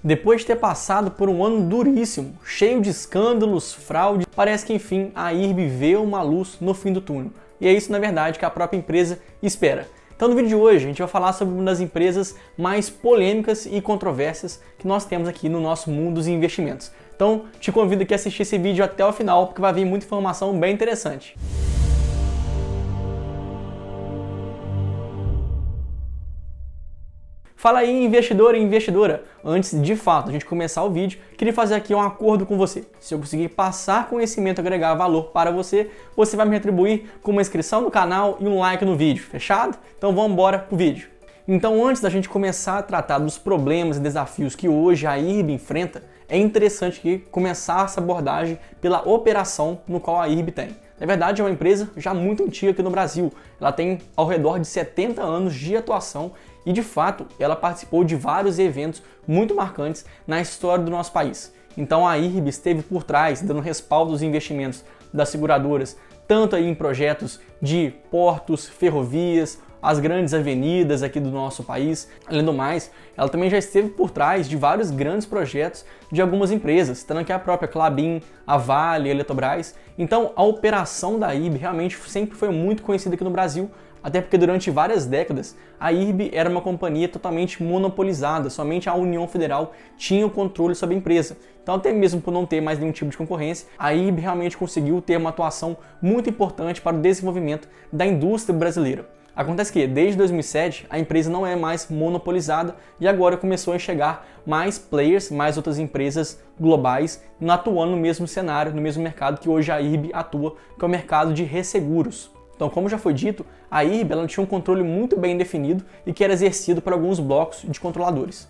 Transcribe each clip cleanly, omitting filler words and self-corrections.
Depois de ter passado por um ano duríssimo, cheio de escândalos, fraude, parece que enfim a IRB vê uma luz no fim do túnel. E é isso, na verdade, que a própria empresa espera. Então no vídeo de hoje a gente vai falar sobre uma das empresas mais polêmicas e controversas que nós temos aqui no nosso mundo dos investimentos. Então te convido aqui a assistir esse vídeo até o final, porque vai vir muita informação bem interessante. Fala aí, investidor e investidora! Antes de fato a gente começar o vídeo, queria fazer aqui um acordo com você. Se eu conseguir passar conhecimento e agregar valor para você, você vai me retribuir com uma inscrição no canal e um like no vídeo, fechado? Então vamos embora pro vídeo. Então antes da gente começar a tratar dos problemas e desafios que hoje a IRB enfrenta, é interessante que começar essa abordagem pela operação no qual a IRB tem. Na verdade, é uma empresa já muito antiga aqui no Brasil. Ela tem ao redor de 70 anos de atuação e, de fato, ela participou de vários eventos muito marcantes na história do nosso país. Então, a IRB esteve por trás, dando respaldo aos investimentos das seguradoras, tanto aí em projetos de portos, ferrovias, as grandes avenidas aqui do nosso país. Além do mais, ela também já esteve por trás de vários grandes projetos de algumas empresas, tanto que a própria Klabin, a Vale, a Eletrobras. Então, a operação da IRB realmente sempre foi muito conhecida aqui no Brasil, até porque durante várias décadas a IRB era uma companhia totalmente monopolizada, somente a União Federal tinha o controle sobre a empresa. Então, até mesmo por não ter mais nenhum tipo de concorrência, a IRB realmente conseguiu ter uma atuação muito importante para o desenvolvimento da indústria brasileira. Acontece que, desde 2007, a empresa não é mais monopolizada e agora começou a chegar mais players, mais outras empresas globais atuando no mesmo cenário, no mesmo mercado que hoje a IRB atua, que é o mercado de resseguros. Então, como já foi dito, a IRB ela tinha um controle muito bem definido e que era exercido por alguns blocos de controladores.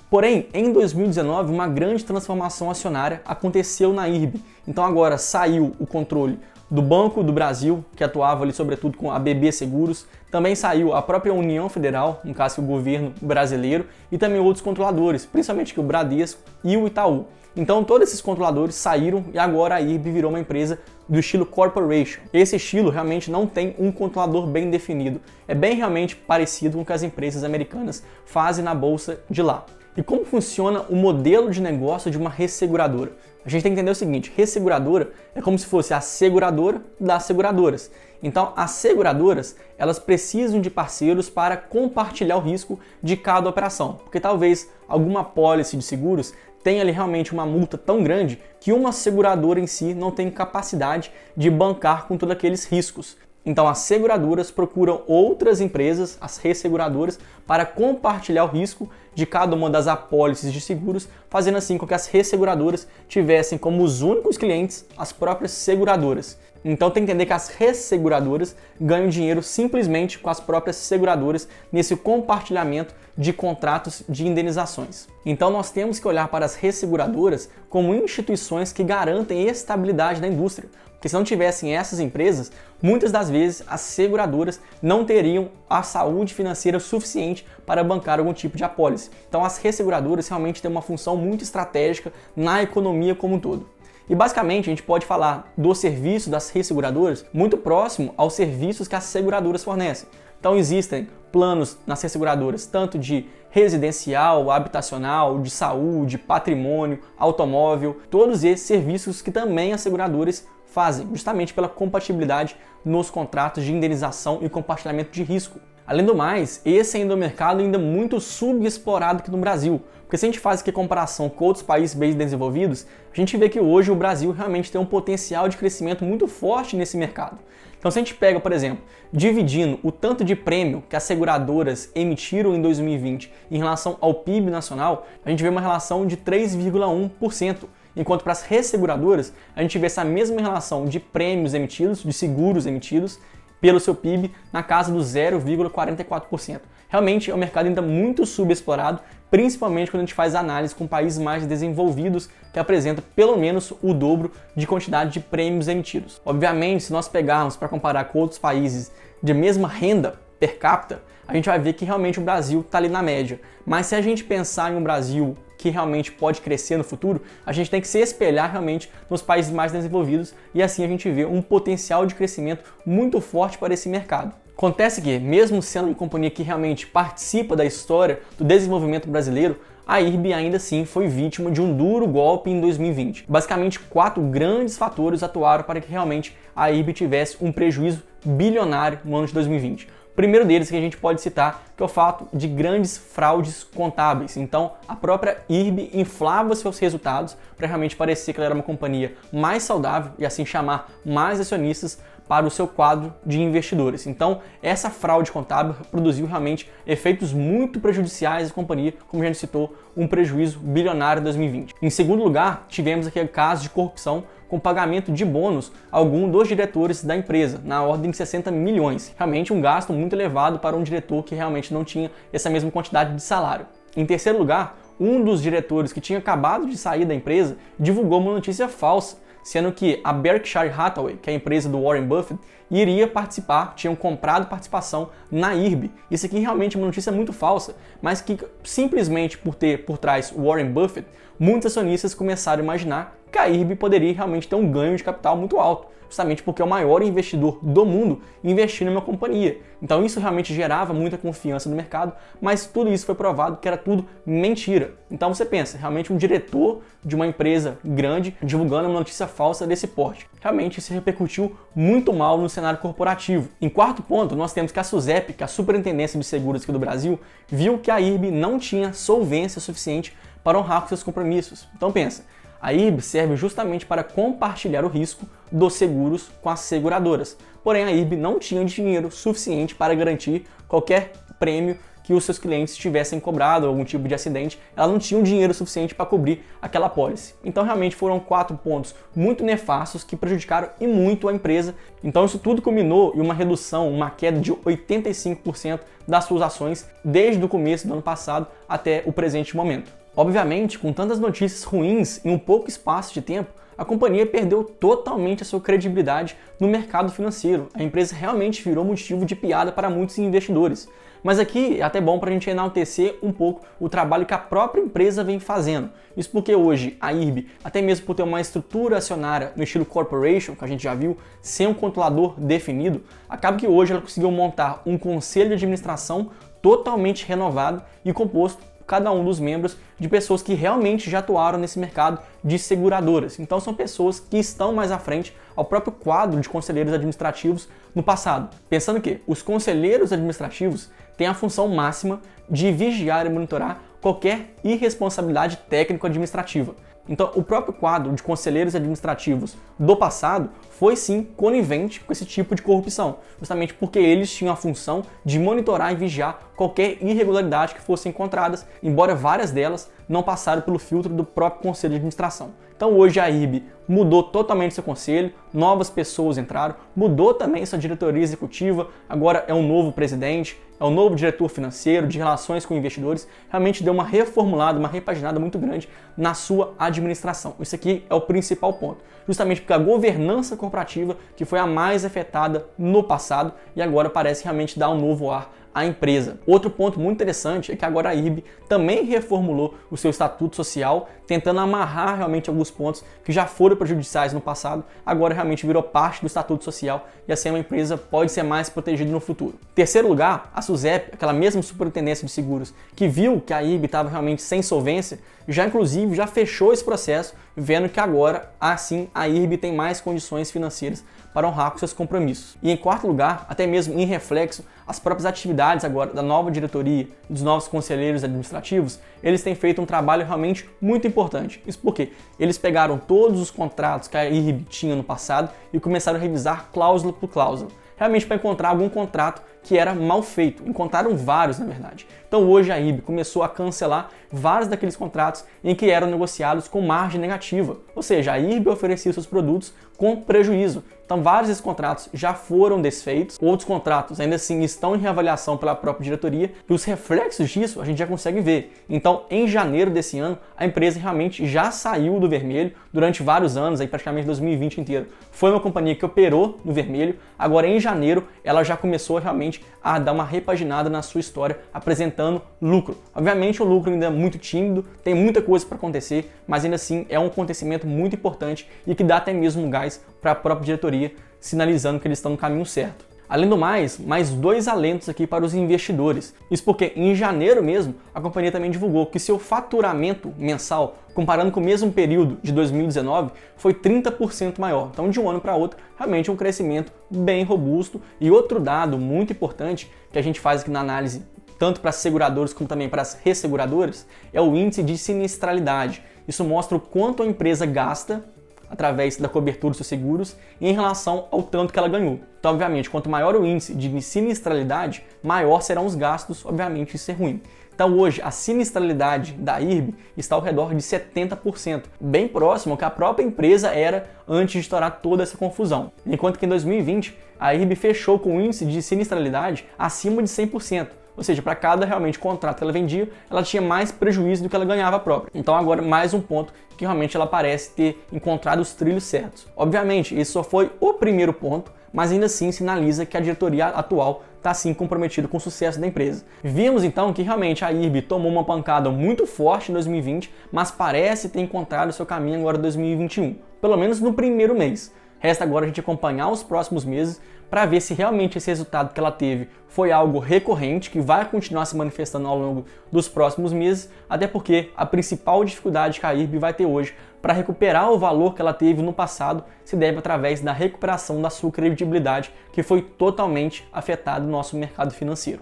Porém, em 2019, uma grande transformação acionária aconteceu na IRB. Então agora saiu o controle do Banco do Brasil, que atuava ali sobretudo com a BB Seguros, também saiu a própria União Federal, no caso o governo brasileiro, e também outros controladores, principalmente o Bradesco e o Itaú. Então todos esses controladores saíram e agora a IRB virou uma empresa do estilo corporation. Esse estilo realmente não tem um controlador bem definido, é bem realmente parecido com o que as empresas americanas fazem na bolsa de lá. E como funciona o modelo de negócio de uma resseguradora? A gente tem que entender o seguinte, resseguradora é como se fosse a seguradora das seguradoras. Então, as seguradoras, elas precisam de parceiros para compartilhar o risco de cada operação, porque talvez alguma apólice de seguros tenha ali realmente uma multa tão grande que uma seguradora em si não tem capacidade de bancar com todos aqueles riscos. Então as seguradoras procuram outras empresas, as resseguradoras, para compartilhar o risco de cada uma das apólices de seguros, fazendo assim com que as resseguradoras tivessem como os únicos clientes as próprias seguradoras. Então tem que entender que as resseguradoras ganham dinheiro simplesmente com as próprias seguradoras nesse compartilhamento de contratos de indenizações. Então nós temos que olhar para as resseguradoras como instituições que garantem a estabilidade da indústria. Porque se não tivessem essas empresas, muitas das vezes as seguradoras não teriam a saúde financeira suficiente para bancar algum tipo de apólice. Então as resseguradoras realmente têm uma função muito estratégica na economia como um todo. E basicamente a gente pode falar do serviço das resseguradoras muito próximo aos serviços que as seguradoras fornecem. Então existem planos nas resseguradoras tanto de residencial, habitacional, de saúde, patrimônio, automóvel, todos esses serviços que também as seguradoras fazem, justamente pela compatibilidade nos contratos de indenização e compartilhamento de risco. Além do mais, esse ainda é um mercado ainda muito subexplorado aqui no Brasil, porque se a gente faz aqui a comparação com outros países bem desenvolvidos, a gente vê que hoje o Brasil realmente tem um potencial de crescimento muito forte nesse mercado. Então se a gente pega, por exemplo, dividindo o tanto de prêmio que as seguradoras emitiram em 2020 em relação ao PIB nacional, a gente vê uma relação de 3,1%. Enquanto para as resseguradoras, a gente vê essa mesma relação de prêmios emitidos, de seguros emitidos, pelo seu PIB na casa do 0,44%. Realmente é um mercado ainda muito subexplorado, principalmente quando a gente faz análise com países mais desenvolvidos que apresentam pelo menos o dobro de quantidade de prêmios emitidos. Obviamente, se nós pegarmos para comparar com outros países de mesma renda per capita, a gente vai ver que realmente o Brasil está ali na média. Mas se a gente pensar em um Brasil que realmente pode crescer no futuro, a gente tem que se espelhar realmente nos países mais desenvolvidos e assim a gente vê um potencial de crescimento muito forte para esse mercado. Acontece que, mesmo sendo uma companhia que realmente participa da história do desenvolvimento brasileiro, a IRB ainda assim foi vítima de um duro golpe em 2020. Basicamente, 4 grandes fatores atuaram para que realmente a IRB tivesse um prejuízo bilionário no ano de 2020. O primeiro deles que a gente pode citar que é o fato de grandes fraudes contábeis. Então, a própria IRB inflava seus resultados para realmente parecer que ela era uma companhia mais saudável e assim chamar mais acionistas para o seu quadro de investidores. Então, essa fraude contábil produziu realmente efeitos muito prejudiciais à companhia, como a gente citou, um prejuízo bilionário em 2020. Em segundo lugar, tivemos aquele caso de corrupção com pagamento de bônus a algum dos diretores da empresa, na ordem de 60 milhões. Realmente um gasto muito elevado para um diretor que realmente não tinha essa mesma quantidade de salário. Em terceiro lugar, um dos diretores que tinha acabado de sair da empresa divulgou uma notícia falsa, sendo que a Berkshire Hathaway, que é a empresa do Warren Buffett, iria participar, tinham comprado participação na IRB. Isso aqui realmente é uma notícia muito falsa, mas que simplesmente por ter por trás o Warren Buffett, muitos acionistas começaram a imaginar que a IRB poderia realmente ter um ganho de capital muito alto, justamente porque é o maior investidor do mundo investindo em uma companhia. Então isso realmente gerava muita confiança no mercado, mas tudo isso foi provado que era tudo mentira. Então você pensa, realmente um diretor de uma empresa grande divulgando uma notícia falsa desse porte. Realmente isso repercutiu muito mal no cenário corporativo. Em quarto ponto, nós temos que a SUSEP, que é a Superintendência de Seguros aqui do Brasil, viu que a IRB não tinha solvência suficiente para honrar com seus compromissos. Então pensa, a IRB serve justamente para compartilhar o risco dos seguros com as seguradoras. Porém, a IRB não tinha dinheiro suficiente para garantir qualquer prêmio que os seus clientes tivessem cobrado, algum tipo de acidente. Ela não tinha um dinheiro suficiente para cobrir aquela pólice. Então, realmente foram 4 pontos muito nefastos que prejudicaram e muito a empresa. Então, isso tudo culminou em uma redução, uma queda de 85% das suas ações desde o começo do ano passado até o presente momento. Obviamente, com tantas notícias ruins em um pouco espaço de tempo, a companhia perdeu totalmente a sua credibilidade no mercado financeiro. A empresa realmente virou motivo de piada para muitos investidores. Mas aqui é até bom para a gente enaltecer um pouco o trabalho que a própria empresa vem fazendo. Isso porque hoje a IRB, até mesmo por ter uma estrutura acionária no estilo corporation, que a gente já viu, sem um controlador definido, acaba que hoje ela conseguiu montar um conselho de administração totalmente renovado e composto cada um dos membros de pessoas que realmente já atuaram nesse mercado de seguradoras. Então são pessoas que estão mais à frente ao próprio quadro de conselheiros administrativos no passado. Pensando que os conselheiros administrativos têm a função máxima de vigiar e monitorar qualquer irresponsabilidade técnico-administrativa. Então, o próprio quadro de conselheiros administrativos do passado foi sim conivente com esse tipo de corrupção, justamente porque eles tinham a função de monitorar e vigiar qualquer irregularidade que fossem encontradas, embora várias delas não passaram pelo filtro do próprio conselho de administração. Então hoje a IRB mudou totalmente seu conselho, novas pessoas entraram, mudou também sua diretoria executiva, agora é um novo presidente, é um novo diretor financeiro, de relações com investidores, realmente deu uma reformulada, uma repaginada muito grande na sua administração. Isso aqui é o principal ponto, justamente porque a governança corporativa que foi a mais afetada no passado e agora parece realmente dar um novo ar à empresa. Outro ponto muito interessante é que agora a IRB também reformulou o seu estatuto social, tentando amarrar realmente alguns pontos que já foram prejudiciais no passado, agora realmente virou parte do estatuto social e assim uma empresa pode ser mais protegida no futuro. Terceiro lugar, a SUSEP, aquela mesma superintendência de seguros, que viu que a IRB estava realmente sem solvência, inclusive já fechou esse processo, vendo que agora, assim, a IRB tem mais condições financeiras para honrar com seus compromissos. E em quarto lugar, até mesmo em reflexo, as próprias atividades agora da nova diretoria e dos novos conselheiros administrativos, eles têm feito um trabalho realmente muito importante. Isso porque eles pegaram todos os contratos que a IRB tinha no passado e começaram a revisar cláusula por cláusula, realmente para encontrar algum contrato que era mal feito. Encontraram vários, na verdade. Então hoje a IRB começou a cancelar vários daqueles contratos em que eram negociados com margem negativa. Ou seja, a IRB oferecia seus produtos com prejuízo. Então vários desses contratos já foram desfeitos, outros contratos ainda assim estão em reavaliação pela própria diretoria e os reflexos disso a gente já consegue ver. Então em janeiro desse ano a empresa realmente já saiu do vermelho durante vários anos, aí praticamente 2020 inteiro. Foi uma companhia que operou no vermelho, agora em janeiro ela já começou realmente a dar uma repaginada na sua história, apresentando lucro. Obviamente o lucro ainda é muito tímido, tem muita coisa para acontecer, mas ainda assim é um acontecimento muito importante e que dá até mesmo um gás para a própria diretoria, sinalizando que eles estão no caminho certo. Além do mais 2 alentos aqui para os investidores. Isso porque em janeiro mesmo, a companhia também divulgou que seu faturamento mensal, comparando com o mesmo período de 2019, foi 30% maior. Então, de um ano para outro, realmente um crescimento bem robusto. E outro dado muito importante que a gente faz aqui na análise, tanto para as seguradoras como também para as resseguradoras, é o índice de sinistralidade. Isso mostra o quanto a empresa gasta através da cobertura dos seus seguros em relação ao tanto que ela ganhou. Então, obviamente, quanto maior o índice de sinistralidade, maior serão os gastos, obviamente isso é ruim. Então hoje a sinistralidade da IRB está ao redor de 70%, bem próximo ao que a própria empresa era antes de estourar toda essa confusão. Enquanto que em 2020 a IRB fechou com um índice de sinistralidade acima de 100%. Ou seja, para cada realmente contrato que ela vendia, ela tinha mais prejuízo do que ela ganhava própria. Então agora mais um ponto que realmente ela parece ter encontrado os trilhos certos. Obviamente, esse só foi o primeiro ponto, mas ainda assim sinaliza que a diretoria atual está sim comprometida com o sucesso da empresa. Vimos então que realmente a IRB tomou uma pancada muito forte em 2020, mas parece ter encontrado seu caminho agora em 2021, pelo menos no primeiro mês. Resta agora a gente acompanhar os próximos meses para ver se realmente esse resultado que ela teve foi algo recorrente, que vai continuar se manifestando ao longo dos próximos meses, até porque a principal dificuldade que a IRB vai ter hoje para recuperar o valor que ela teve no passado se deve através da recuperação da sua credibilidade, que foi totalmente afetada no nosso mercado financeiro.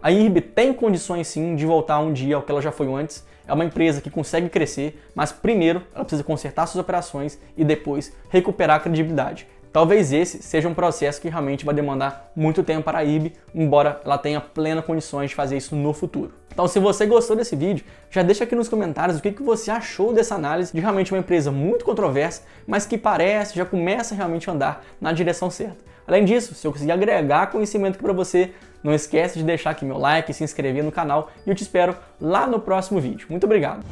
A IRB tem condições sim de voltar um dia ao que ela já foi antes. É uma empresa que consegue crescer, mas primeiro ela precisa consertar suas operações e depois recuperar a credibilidade. Talvez esse seja um processo que realmente vai demandar muito tempo para a IRB, embora ela tenha plenas condições de fazer isso no futuro. Então, se você gostou desse vídeo, já deixa aqui nos comentários o que você achou dessa análise de realmente uma empresa muito controversa, mas que parece, já começa realmente a andar na direção certa. Além disso, se eu conseguir agregar conhecimento aqui para você, não esquece de deixar aqui meu like, se inscrever no canal e eu te espero lá no próximo vídeo. Muito obrigado!